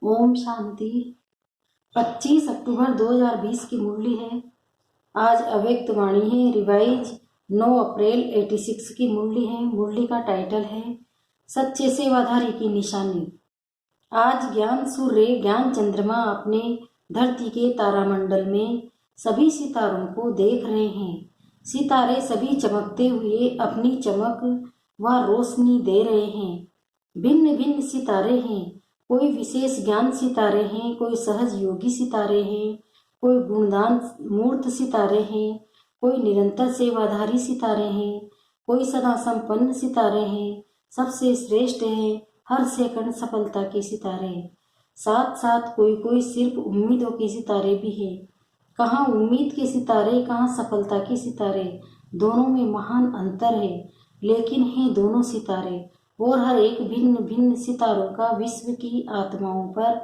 ओम शांति। 25 अक्टूबर 2020 की मुरली है। आज अव्यक्त वाणी है। रिवाइज 9 अप्रैल 86 की मुरली है। मुरली का टाइटल है सच्चे सेवाधारी की निशानी। आज ज्ञान सूर्य ज्ञान चंद्रमा अपने धरती के तारामंडल में सभी सितारों को देख रहे हैं। सितारे सभी चमकते हुए अपनी चमक व रोशनी दे रहे हैं। भिन्न भिन्न सितारे हैं। कोई विशेष ज्ञान सितारे हैं, कोई सहज योगी सितारे हैं, कोई गुणदान मूर्त सितारे हैं, कोई निरंतर सेवाधारी सितारे हैं, कोई सदा संपन्न सितारे हैं। सबसे श्रेष्ठ है हर सेकंड सफलता के सितारे। साथ साथ कोई कोई सिर्फ उम्मीदों के सितारे भी है। कहाँ उम्मीद के सितारे, कहाँ सफलता के सितारे। दोनों में महान अंतर है, लेकिन हैं दोनों सितारे। और हर एक भिन्न भिन्न सितारों का विश्व की आत्माओं पर,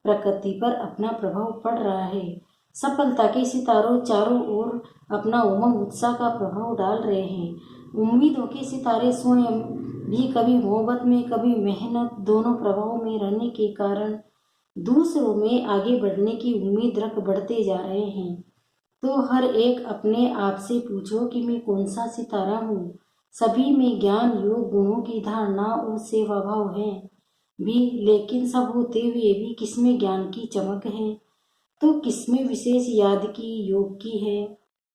प्रकृति पर अपना प्रभाव पड़ रहा है। सफलता के सितारों चारों ओर अपना उमंग उत्साह का प्रभाव डाल रहे हैं। उम्मीदों के सितारे स्वयं भी कभी मोहब्बत में, कभी मेहनत, दोनों प्रभाव में रहने के कारण दूसरों में आगे बढ़ने की उम्मीद रख बढ़ते जा रहे हैं। तो हर एक अपने आप से पूछो कि मैं कौन सा सितारा हूँ। सभी में ज्ञान योग गुणों की धारणा और सेवा भाव है भी, लेकिन सब होते हुए भी किसमें ज्ञान की चमक है, तो किसमें विशेष याद की, योग की है,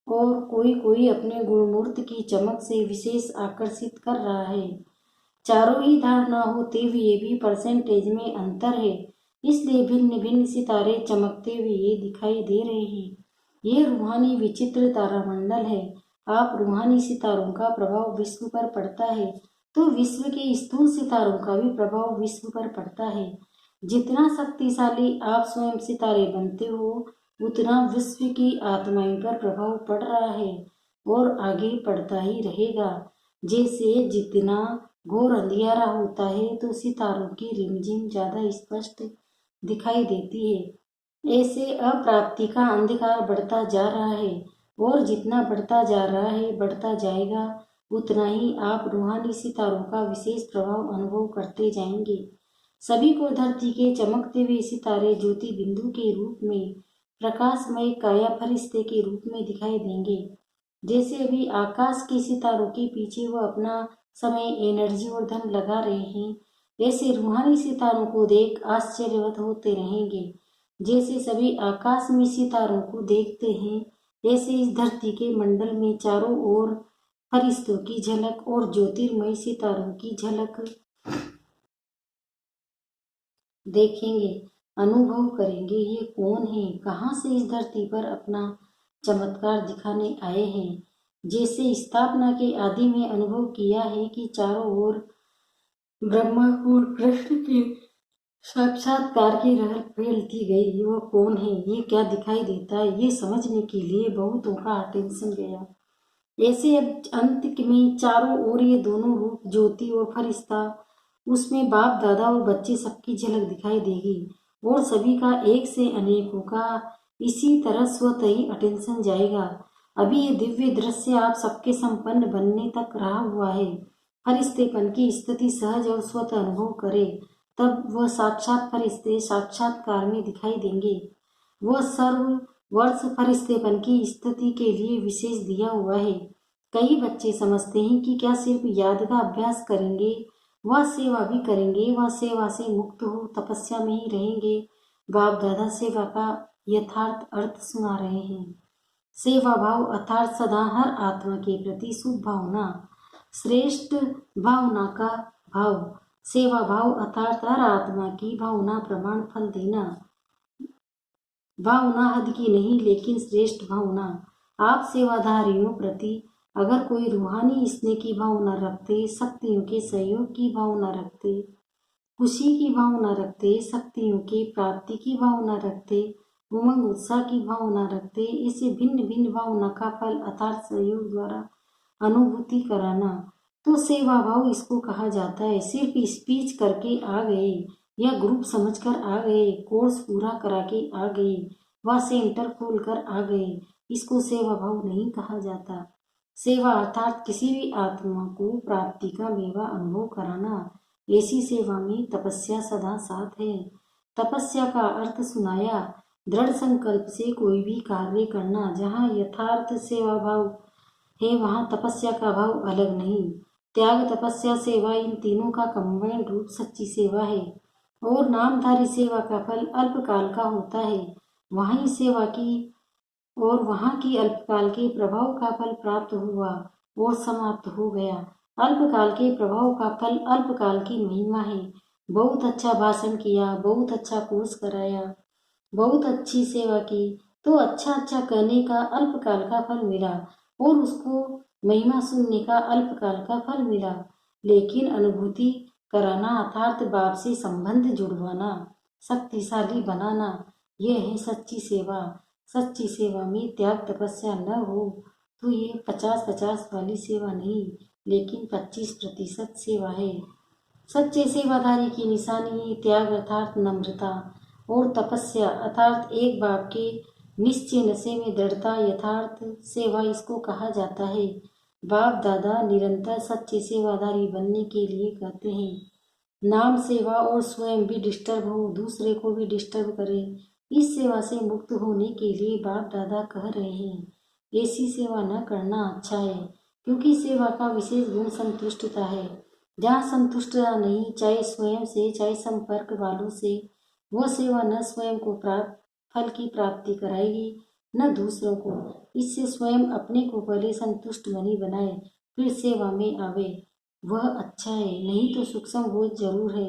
और कोई कोई अपने गुणमूर्त की चमक से विशेष आकर्षित कर रहा है। चारों ही धारणा होते हुए भी परसेंटेज में अंतर है, इसलिए भिन्न भिन्न सितारे चमकते हुए दिखाई दे रहे हैं। ये रूहानी विचित्र तारामंडल है। आप रूहानी सितारों का प्रभाव विश्व पर पड़ता है, तो विश्व के स्थूल सितारों का भी प्रभाव विश्व पर पड़ता है। जितना शक्तिशाली आप स्वयं सितारे बनते हो, उतना विश्व की आत्माओं पर प्रभाव पड़ रहा है और आगे पड़ता ही रहेगा। जैसे जितना घोर अंधियारा होता है तो सितारों की रिमझिम ज्यादा स्पष्ट दिखाई देती है, ऐसे अप्राप्ति का अंधकार बढ़ता जा रहा है और जितना बढ़ता जा रहा है, बढ़ता जाएगा, उतना ही आप रूहानी सितारों का विशेष प्रभाव अनुभव करते जाएंगे। सभी को धरती के चमकते हुए सितारे ज्योति बिंदु के रूप में, प्रकाशमय काया फरिश्ते के रूप में दिखाई देंगे। जैसे अभी आकाश के सितारों के पीछे वह अपना समय, एनर्जी और धन लगा रहे हैं, ऐसे रूहानी सितारों को देख आश्चर्यवत होते रहेंगे। जैसे सभी आकाश में सितारों को देखते हैं, ऐसे इस धरती के मंडल में चारों ओर फरिश्तों की झलक और ज्योतिर्मय सितारों की झलक देखेंगे, अनुभव करेंगे। ये कौन है, कहाँ से इस धरती पर अपना चमत्कार दिखाने आए हैं। जैसे स्थापना के आदि में अनुभव किया है कि चारों ओर ब्रह्मा और कृष्ण के साक्षात्कार की रहर फैलती गई। वह कौन है, ये क्या दिखाई देता है, ये समझने के लिए बहुतों का अटेंशन गया। ऐसे अब अंत में चारों ओर ये दोनों रूप, ज्योति और फरिश्ता, उसमें बाप दादा और बच्चे सबकी झलक दिखाई देगी और सभी का एक से अनेकों का इसी तरह स्वतः ही अटेंशन जाएगा। अभी ये दिव्य दृश्य आप सबके संपन्न बनने तक रहा हुआ है। फरिश्तेपन की स्थिति सहज और स्वतः अनुभव करे, तब वह साक्षात फरिश्ते साक्षात्कार में दिखाई देंगे। वह सर्व वर्ष फरिश्तेपन की स्थिति के लिए विशेष दिया हुआ है। कई बच्चे समझते हैं कि क्या सिर्फ याद का अभ्यास करेंगे, वह सेवा भी करेंगे, वह सेवा से मुक्त हो तपस्या में ही रहेंगे। बाप दादा सेवा का यथार्थ अर्थ सुना रहे हैं। सेवा भाव अर्थात सदा हर आत्मा के प्रति शुभ भावना, श्रेष्ठ भावना का भाव। सेवा भाव अर्थात हर आत्मा की भावना प्रमाण फल देना। भावना हद की नहीं, लेकिन श्रेष्ठ भावना। आप सेवाधारियों प्रति अगर कोई रूहानी स्नेह की भावना रखते, शक्तियों के सहयोग की भावना रखते, खुशी की भावना रखते, शक्तियों के प्राप्ति की भावना रखते, उमंग उत्साह की भावना रखते, इसे भिन्न भिन्न भावना का फल अर्थात सहयोग द्वारा अनुभूति कराना, तो सेवा भाव इसको कहा जाता है। सिर्फ स्पीच करके आ गए या ग्रुप समझकर आ गए, कोर्स पूरा करा के आ गए, व सेंटर खोल कर आ गए, इसको सेवा भाव नहीं कहा जाता। सेवा अर्थात किसी भी आत्मा को प्राप्ति का मेवा अनुभव कराना। ऐसी सेवा में तपस्या सदा साथ है। तपस्या का अर्थ सुनाया। दृढ़ संकल्प से कोई भी कार्य करना। जहाँ यथार्थ सेवा भाव है वहाँ तपस्या का भाव अलग नहीं। त्याग, तपस्या, सेवा, इन तीनों का कंबाइंड रूप सच्ची सेवा है। और नामधारी सेवा का फल अल्पकाल का होता है। वहीं सेवा की और वहाँ की अल्पकाल के प्रभाव का फल प्राप्त हुआ और समाप्त हो गया। अल्पकाल के प्रभाव का फल अल्पकाल की महिमा है। बहुत अच्छा भाषण किया, बहुत अच्छा कोर्स कराया, बहुत अच्छी सेवा की, तो अच्छा अच्छा कहने का अल्पकाल का फल मिला और उसको महिमा सुनने का अल्पकाल का फल मिला। लेकिन अनुभूति कराना, अर्थात बाप से संबंध जुड़वाना, शक्तिशाली बनाना, यह है सच्ची सेवा। सच्ची सेवा में त्याग, तपस्या न हो तो ये 50-50 वाली सेवा नहीं, लेकिन 25% सेवा है। सच्चे सेवाधारी की निशानी त्याग अर्थात नम्रता और तपस्या अर्थात एक बाप के निश्चय नशे में दृढ़ता, यथार्थ सेवा इसको कहा जाता है। बाप दादा निरंतर सच्चे सेवाधारी बनने के लिए कहते हैं। नाम सेवा और स्वयं भी डिस्टर्ब हो, दूसरे को भी डिस्टर्ब करे, इस सेवा से मुक्त होने के लिए बाप दादा कह रहे हैं। ऐसी सेवा न करना अच्छा है, क्योंकि सेवा का विशेष गुण संतुष्टता है। जहाँ संतुष्टता नहीं, चाहे स्वयं से चाहे संपर्क वालों से, वह सेवा न स्वयं को प्राप्त फल की प्राप्ति कराएगी न दूसरों को। इससे स्वयं अपने को पहले संतुष्ट बनी बनाए, फिर सेवा में आवे, वह अच्छा है। नहीं तो सूक्ष्म बोझ जरूर है,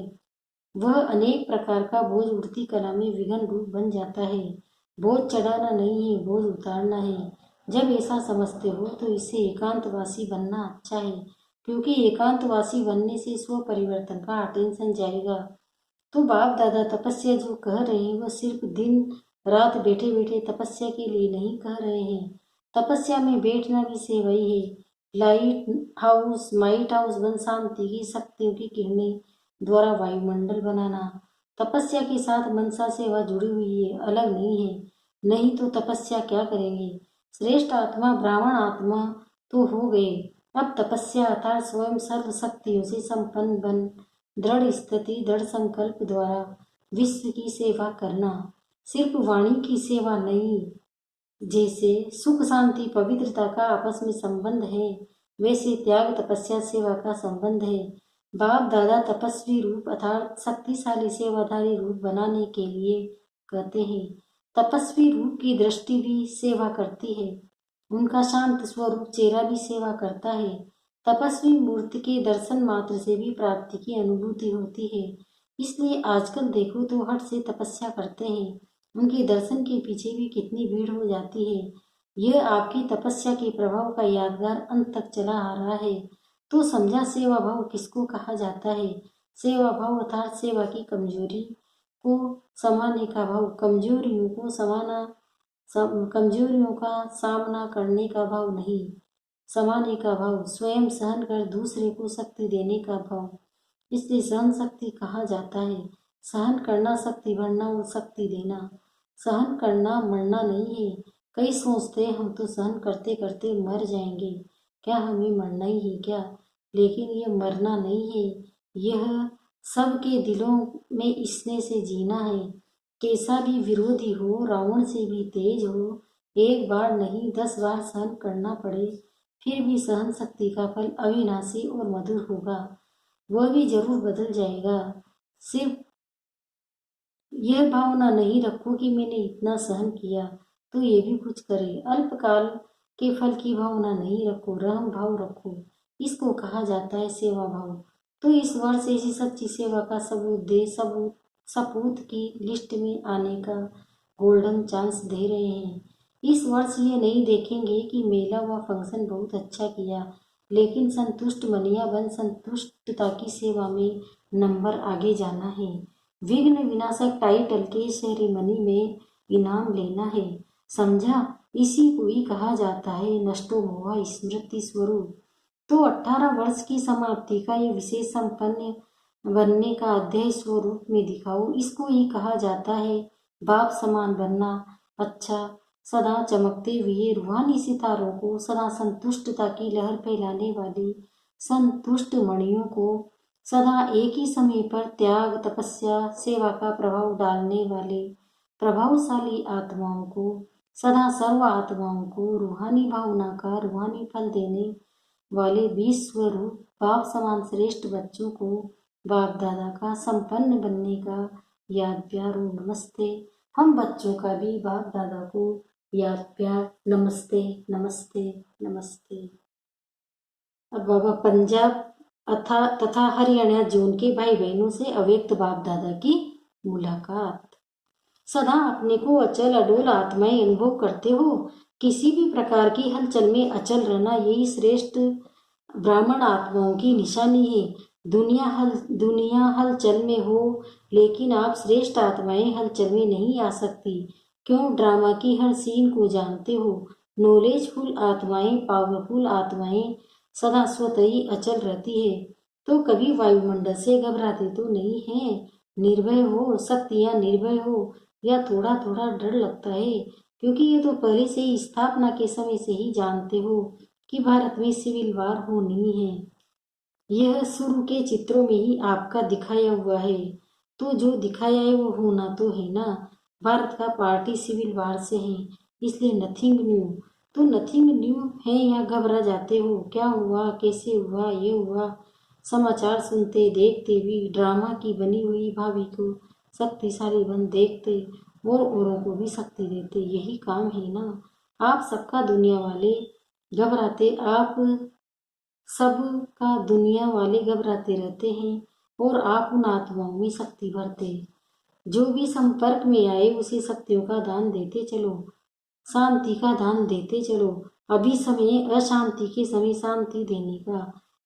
वह अनेक प्रकार का बोझ उड़ती कला में विघन रूप बन जाता है। बोझ चढ़ाना नहीं है, बोझ उतारना है। जब ऐसा समझते हो तो इससे एकांतवासी बनना अच्छा है, क्योंकि एकांतवासी बनने से स्व परिवर्तन का अटेंशन जाएगा। तो बाप दादा तपस्या जो कह रहे हैं वह सिर्फ दिन रात बैठे बैठे तपस्या के लिए नहीं कह रहे हैं। तपस्या में बैठना भी सेवा ही है। लाइट हाउस, माइट हाउस बन शांति की शक्तियों की किरणें द्वारा वायुमंडल बनाना, तपस्या के साथ मनसा सेवा जुड़ी हुई है, अलग नहीं है। नहीं तो तपस्या क्या करेंगे। श्रेष्ठ आत्मा ब्राह्मण आत्मा तो हो गए, अब तपस्या अर्थात स्वयं सर्व शक्तियों से संपन्न बन दृढ़ स्थिति, दृढ़ संकल्प द्वारा विश्व की सेवा करना। सिर्फ वाणी की सेवा नहीं, जैसे सुख शांति पवित्रता का आपस में संबंध है, वैसे त्याग तपस्या सेवा का संबंध है। बाप दादा तपस्वी रूप अर्थात शक्तिशाली सेवाधारी रूप बनाने के लिए कहते हैं। तपस्वी रूप की दृष्टि भी सेवा करती है, उनका शांत स्वरूप चेहरा भी सेवा करता है। तपस्वी मूर्ति के दर्शन मात्र से भी प्राप्ति की अनुभूति होती है। इसलिए आजकल देखो तो हट से तपस्या करते हैं, उनके दर्शन के पीछे भी कितनी भीड़ हो जाती है। यह आपकी तपस्या के प्रभाव का यादगार अंत तक चला आ रहा है। तो समझा सेवा भाव किसको कहा जाता है। सेवा भाव अर्थात सेवा की कमजोरी को समाने का भाव, कमजोरियों को समाना, कमजोरियों का सामना करने का भाव नहीं, समाने का भाव, स्वयं सहन कर दूसरे को शक्ति देने का भाव। इसलिए सहन शक्ति कहा जाता है। सहन करना शक्ति बढ़ना और शक्ति देना। सहन करना मरना नहीं है। कई सोचते हैं हम तो सहन करते करते मर जाएंगे, क्या हमें मरना ही है क्या। लेकिन यह मरना नहीं है, यह सबके दिलों में इसने से जीना है। कैसा भी विरोधी हो, रावण से भी तेज हो, एक बार नहीं 10 बार सहन करना पड़े, फिर भी सहन शक्ति का फल अविनाशी और मधुर होगा, वह भी जरूर बदल जाएगा। सिर्फ यह भावना नहीं रखो कि मैंने इतना सहन किया तो ये भी कुछ करे। अल्पकाल के फल की भावना नहीं रखो, रहम भाव रखो, इसको कहा जाता है सेवा भाव। तो इस वर्ष ऐसी सच्ची सेवा का सबूत दे, सपूत की लिस्ट में आने का गोल्डन चांस दे रहे हैं। इस वर्ष ये नहीं देखेंगे कि मेला व फंक्शन बहुत अच्छा किया, लेकिन संतुष्ट मनिया बन संतुष्टता की सेवा में नंबर आगे जाना है। विघ्न विनाशक टाइटल के सेरेमनी में इनाम लेना है। समझा, इसी को ही कहा जाता है नष्टो मोह स्मृति स्वरूप। तो 18 वर्ष की समाप्ति का ये विशेष संपन्न बनने का अध्याय स्वरूप में दिखाओ, इसको ही कहा जाता है बाप समान बनना। अच्छा, सदा चमकते हुए रूहानी सितारों को, सदा संतुष्टता की लहर फैलाने वाली संतुष्ट मणियों को सदा एक ही समय पर त्याग, तपस्या, सेवा का प्रभाव डालने वाले प्रभावशाली आत्माओं को, सदा सर्व आत्माओं को रूहानी भावना का रूहानी फल देने वाले 20 स्वरूप बाप समान श्रेष्ठ बच्चों को बाप दादा का संपन्न बनने का याद प्यार और नमस्ते। हम बच्चों का भी बाप दादा को याद प्यार नमस्ते नमस्ते नमस्ते। अब बाबा पंजाब तथा हरियाणा जोन के भाई बहनों से अव्यक्त बाप दादा की मुलाकात। सदा अपने को अचल अडोल आत्माएं अनुभव करते हो। किसी भी प्रकार की हलचल में अचल रहना यही श्रेष्ठ ब्राह्मण आत्माओं की निशानी है। दुनिया हलचल में हो, लेकिन आप श्रेष्ठ आत्माएं हलचल में नहीं आ सकती। क्यों? ड्रामा की हर सीन को जानते हो। नॉलेजफुल आत्माएं, पावरफुल आत्माएं सदा स्वतः ही अचल रहती है, तो कभी वायुमंडल से घबराते तो नहीं है। निर्भय हो, शक्तियां निर्भय हो, या थोड़ा थोड़ा डर लगता है, क्योंकि ये तो पहले से ही स्थापना के समय से ही जानते हो कि भारत में सिविल वार होनी है। यह शुरू के चित्रों में ही आपका दिखाया हुआ है, तो जो दिखाया है वो होना तो है ना। भारत का पार्टी सिविल वार से है, इसलिए नथिंग न्यू। तो नथिंग न्यू है या घबरा जाते हो? क्या हुआ, कैसे हुआ, ये हुआ। समाचार सुनते देखते भी ड्रामा की बनी हुई भाभी को शक्तिशाली बन देखते और औरों को भी शक्ति देते, यही काम है ना। आप सबका दुनिया वाले घबराते, आप सब का दुनिया वाले घबराते रहते हैं और आप उन आत्माओं में शक्ति भरते। जो भी संपर्क में आए उसे शक्तियों का दान देते चलो, शांति का दान देते चलो। अभी समय अशांति के समय शांति देने का,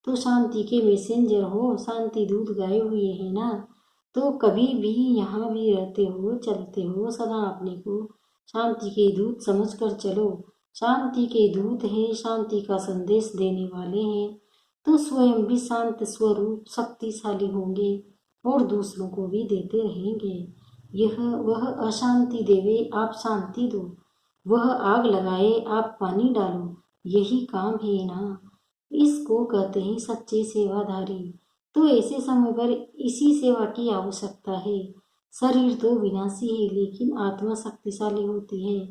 तो शांति के मैसेंजर हो, शांति दूत गाए हुए है ना। तो कभी भी यहाँ भी रहते हो, चलते हो, सदा अपने को शांति के दूत समझकर चलो। शांति के दूत हैं, शांति का संदेश देने वाले हैं, तो स्वयं भी शांत स्वरूप शक्तिशाली होंगे और दूसरों को भी देते रहेंगे। वह अशांति देवे, आप शांति दो। वह आग लगाए, आप पानी डालो, यही काम है ना। इसको कहते हैं सच्चे सेवाधारी। तो ऐसे समय पर इसी सेवा की आवश्यकता है। शरीर तो विनाशी है, लेकिन आत्मा शक्तिशाली होती है।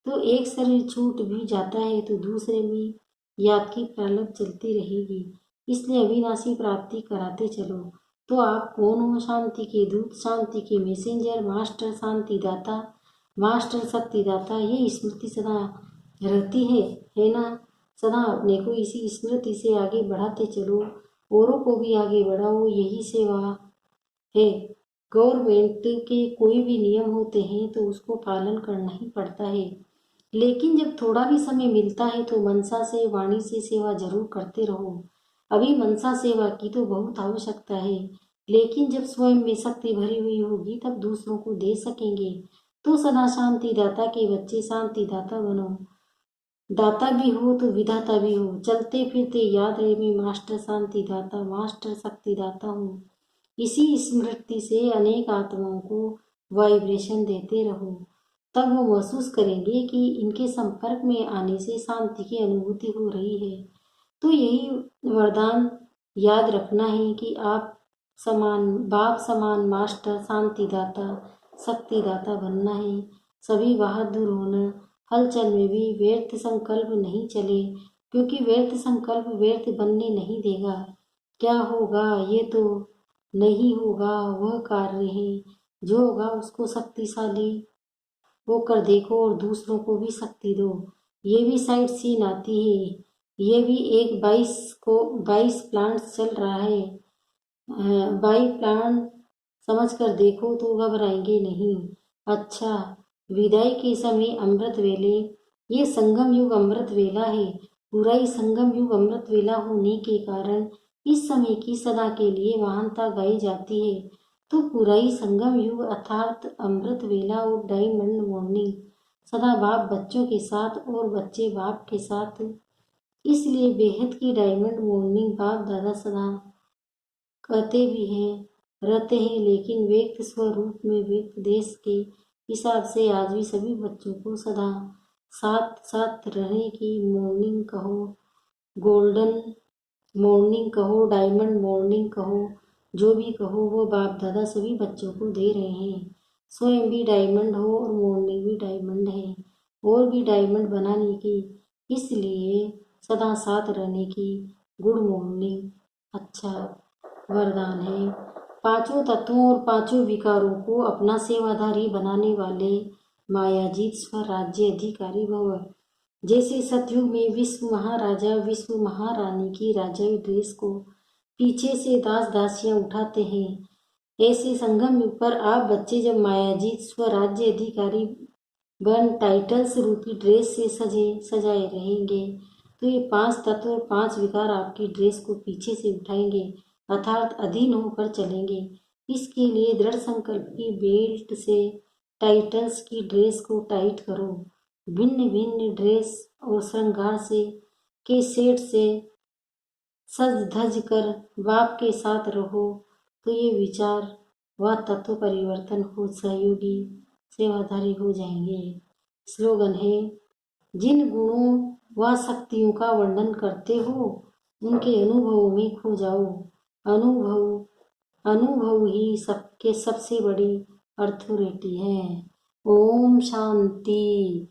तो एक शरीर छूट भी जाता है तो दूसरे में याद की प्रारंभ चलती रहेगी, इसलिए अविनाशी प्राप्ति कराते चलो। तो आप कौन हो? शांति के दूत, शांति के मैसेंजर, मास्टर शांतिदाता, मास्टर शक्तिदाता। ये स्मृति सदा रहती है ना। सदा अपने को इसी स्मृति से आगे बढ़ाते चलो, औरों को भी आगे बढ़ाओ, यही सेवा है। गवर्नमेंट के कोई भी नियम होते हैं तो उसको पालन करना ही पड़ता है, लेकिन जब थोड़ा भी समय मिलता है तो मनसा से, वाणी से सेवा जरूर करते रहो। अभी मनसा सेवा की तो बहुत आवश्यकता है, लेकिन जब स्वयं में शक्ति भरी हुई होगी तब दूसरों को दे सकेंगे। तो सदा शांतिदाता के बच्चे शांतिदाता बनो। दाता भी हो तो विधाता भी हो। चलते फिरते याद रहे, मैं मास्टर शांतिदाता, मास्टर शक्तिदाता हूँ। इसी स्मृति से अनेक आत्माओं को वाइब्रेशन देते रहो, तब वो महसूस करेंगे कि इनके संपर्क में आने से शांति की अनुभूति हो रही है। तो यही वरदान याद रखना है कि आप समान, बाप समान मास्टर शांतिदाता शक्तिदाता बनना है। सभी बहादुर होना। हलचल में भी व्यर्थ संकल्प नहीं चले, क्योंकि व्यर्थ संकल्प व्यर्थ बनने नहीं देगा। क्या होगा ये तो नहीं होगा, वह कार्य है। जो होगा उसको शक्तिशाली होकर देखो और दूसरों को भी शक्ति दो। ये भी साइड सीन आती है। ये भी एक 22 प्लांट्स चल रहा है। 22 प्लांट समझ कर देखो तो घबराएंगे नहीं। अच्छा, विदाई के समय अमृत वेले, ये संगम युग अमृत वेला है। पूरा ही संगम युग अमृत वेला होने के कारण इस समय की सदा के लिए महानता गाई जाती है। तो पूरा ही संगम युग अर्थात अमृत वेला और डायमंड मॉर्निंग सदा बाप बच्चों के साथ और बच्चे बाप के साथ, इसलिए बेहद की डायमंड मॉर्निंग बाप दादा सदा कहते भी हैं, रहते हैं, लेकिन व्यक्त स्वरूप में व्यक्त देश के हिसाब से आज भी सभी बच्चों को सदा साथ साथ रहने की मॉर्निंग कहो, गोल्डन मॉर्निंग कहो, डायमंड मॉर्निंग कहो, जो भी कहो वो बाप दादा सभी बच्चों को दे रहे हैं। स्वयं भी डायमंड हो और मॉर्निंग भी डायमंड है, और भी डायमंड बनाने की, इसलिए सदा साथ रहने की गुड मॉर्निंग अच्छा वरदान है। पांचों तत्वों और पांचों विकारों को अपना सेवाधारी बनाने वाले मायाजीत स्वराज्य अधिकारी भव। जैसे सतयुग में विश्व महाराजा विश्व महारानी की राजाई ड्रेस को पीछे से दास दासियां उठाते हैं, ऐसे संगम युग पर आप बच्चे जब मायाजीत स्वराज्य अधिकारी बन टाइटल्स रूपी ड्रेस से सजाए रहेंगे, तो ये पांच तत्व और पांच विकार आपकी ड्रेस को पीछे से उठाएंगे, अर्थात अधीन होकर चलेंगे। इसके लिए दृढ़ संकल्प की बेल्ट से टाइटल्स की ड्रेस को टाइट करो। भिन्न भिन्न ड्रेस और श्रृंगार से के सेट से सज धज कर बाप के साथ रहो, तो ये विचार व तत्व परिवर्तन हो सहयोगी सेवाधारी हो जाएंगे। स्लोगन है, जिन गुणों व शक्तियों का वर्णन करते हो उनके अनुभवों में खो जाओ। अनुभव ही सबके सबसे बड़ी अथॉरिटी है। ओम शांति।